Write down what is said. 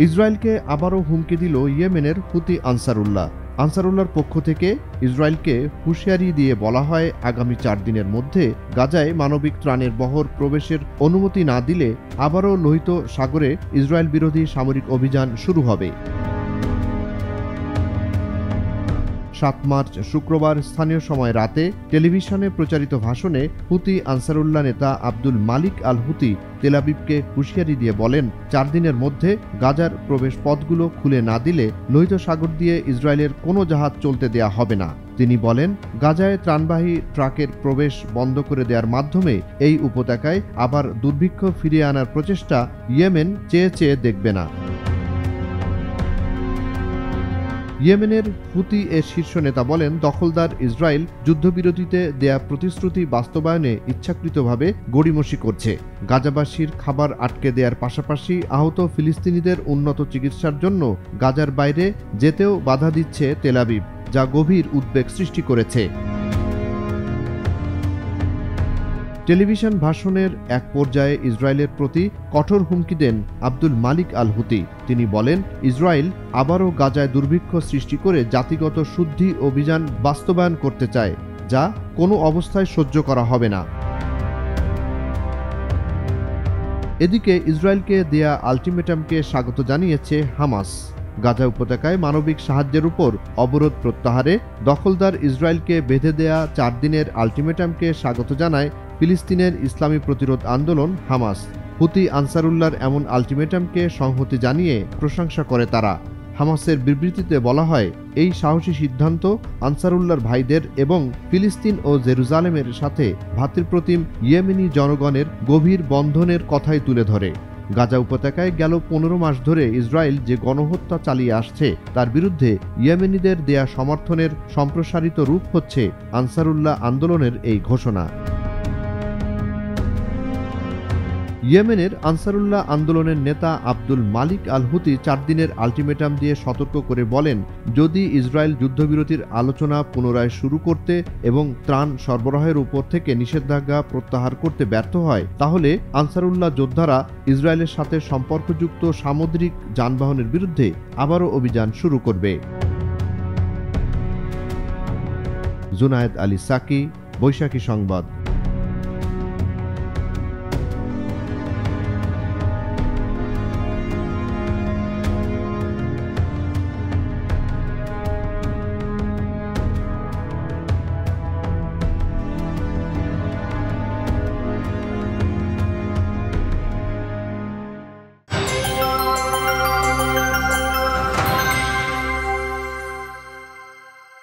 ইসরায়েলকে আবারও হুমকি দিল ইয়েমেনের হুতি আনসারুল্লাহ। আনসারুল্লাহর পক্ষ থেকে ইসরায়েলকে হুঁশিয়ারি দিয়ে বলা হয়, আগামী 4 দিনের মধ্যে গাজায় মানবিক ত্রাণের বহর প্রবেশের অনুমতি না দিলে আবারও লোহিত সাগরে ইসরায়েল বিরোধী সামরিক অভিযান শুরু হবে। 7 মার্চ শুক্রবার স্থানীয় সময় রাতে টেলিভিশনে প্রচারিত ভাষণে হুতি আনসারুল্লাহ নেতা আব্দুল মালিক আল হুতি তেল আবিবকে হুঁশিয়ারি দিয়ে বলেন, 4 দিনের মধ্যে গাজার প্রবেশ পথগুলো খুলে না দিলে লোহিত সাগর দিয়ে ইসরায়েলের কোনো জাহাজ চলতে দেয়া হবে না। তিনি বলেন, গাজায় ত্রাণবাহী ট্রাকের প্রবেশ বন্ধ করে দেওয়ার মাধ্যমে এই উপত্যকায় আবার দুর্ভিক্ষ ফিরিয়ে আনার প্রচেষ্টা ইয়েমেন চেয়ে চেয়ে দেখবে না। ইয়েমেনের হুতি এর শীর্ষ নেতা বলেন, দখলদার ইসরায়েল যুদ্ধবিরতিতে দেয়া প্রতিশ্রুতি বাস্তবায়নে ইচ্ছাকৃতভাবে গড়িমসি করছে। গাজাবাসীর খাবার আটকে দেওয়ার পাশাপাশি আহত ফিলিস্তিনিদের উন্নত চিকিৎসার জন্য গাজার বাইরে যেতেও বাধা দিচ্ছে তেল আবিব, যা গভীর উদ্বেগ সৃষ্টি করেছে। টেলিভিশন ভাষণের এক পর্যায়ে ইসরায়েলের প্রতি কঠোর হুমকি দেন আব্দুল মালিক আল হুতি। তিনি বলেন, ইসরায়েল আবারও গাজায় দুর্ভিক্ষ সৃষ্টি করে জাতিগত শুদ্ধি অভিযান বাস্তবায়ন করতে চায়, যা কোনো অবস্থায় সহ্য করা হবে না। এদিকে ইসরায়েলকে দেয়া আলটিমেটামকে স্বাগত জানিয়েছে হামাস। গাজা উপত্যকায় মানবিক সাহায্যের উপর অবরোধ প্রত্যাহারে দখলদার ইসরায়েলকে বেঁধে দেয়া 4 দিনের আলটিমেটামকে স্বাগত জানায় ফিলিস্তিনের ইসলামী প্রতিরোধ আন্দোলন হামাস। হুতি আনসারুল্লাহর এমন আলটিমেটামকে সংহতি জানিয়ে প্রশংসা করে তারা। হামাসের বিবৃতিতে বলা হয়, এই সাহসী সিদ্ধান্ত আনসারুল্লাহর ভাইদের এবং ফিলিস্তিন ও জেরুজালেমের সাথে ভ্রাতৃপ্রতিম ইয়েমেনি জনগণের গভীর বন্ধনের কথাই তুলে ধরে। গাজা উপত্যকায় গেল 15 মাস ধরে ইসরায়েল যে গণহত্যা চালিয়ে আসছে তার বিরুদ্ধে ইয়েমেনিদের দেয়া সমর্থনের সম্প্রসারিত রূপ হচ্ছে আনসারুল্লাহ আন্দোলনের এই ঘোষণা। ইয়েমেনের আনসারুল্লাহ আন্দোলনের নেতা আব্দুল মালিক আল হুতি 4 দিনের আলটিমেটাম দিয়ে সতর্ক করে বলেন, যদি ইসরায়েল যুদ্ধবিরতির আলোচনা পুনরায় শুরু করতে এবং ত্রাণ সরবরাহের উপর থেকে নিষেধাজ্ঞা প্রত্যাহার করতে ব্যর্থ হয়, তাহলে আনসারুল্লাহ যোদ্ধারা ইসরায়েলের সাথে সম্পর্কযুক্ত সামুদ্রিক যানবাহনের বিরুদ্ধে আবারও অভিযান শুরু করবে। জুনায়েদ আলী সাকি, বৈশাখী সংবাদ।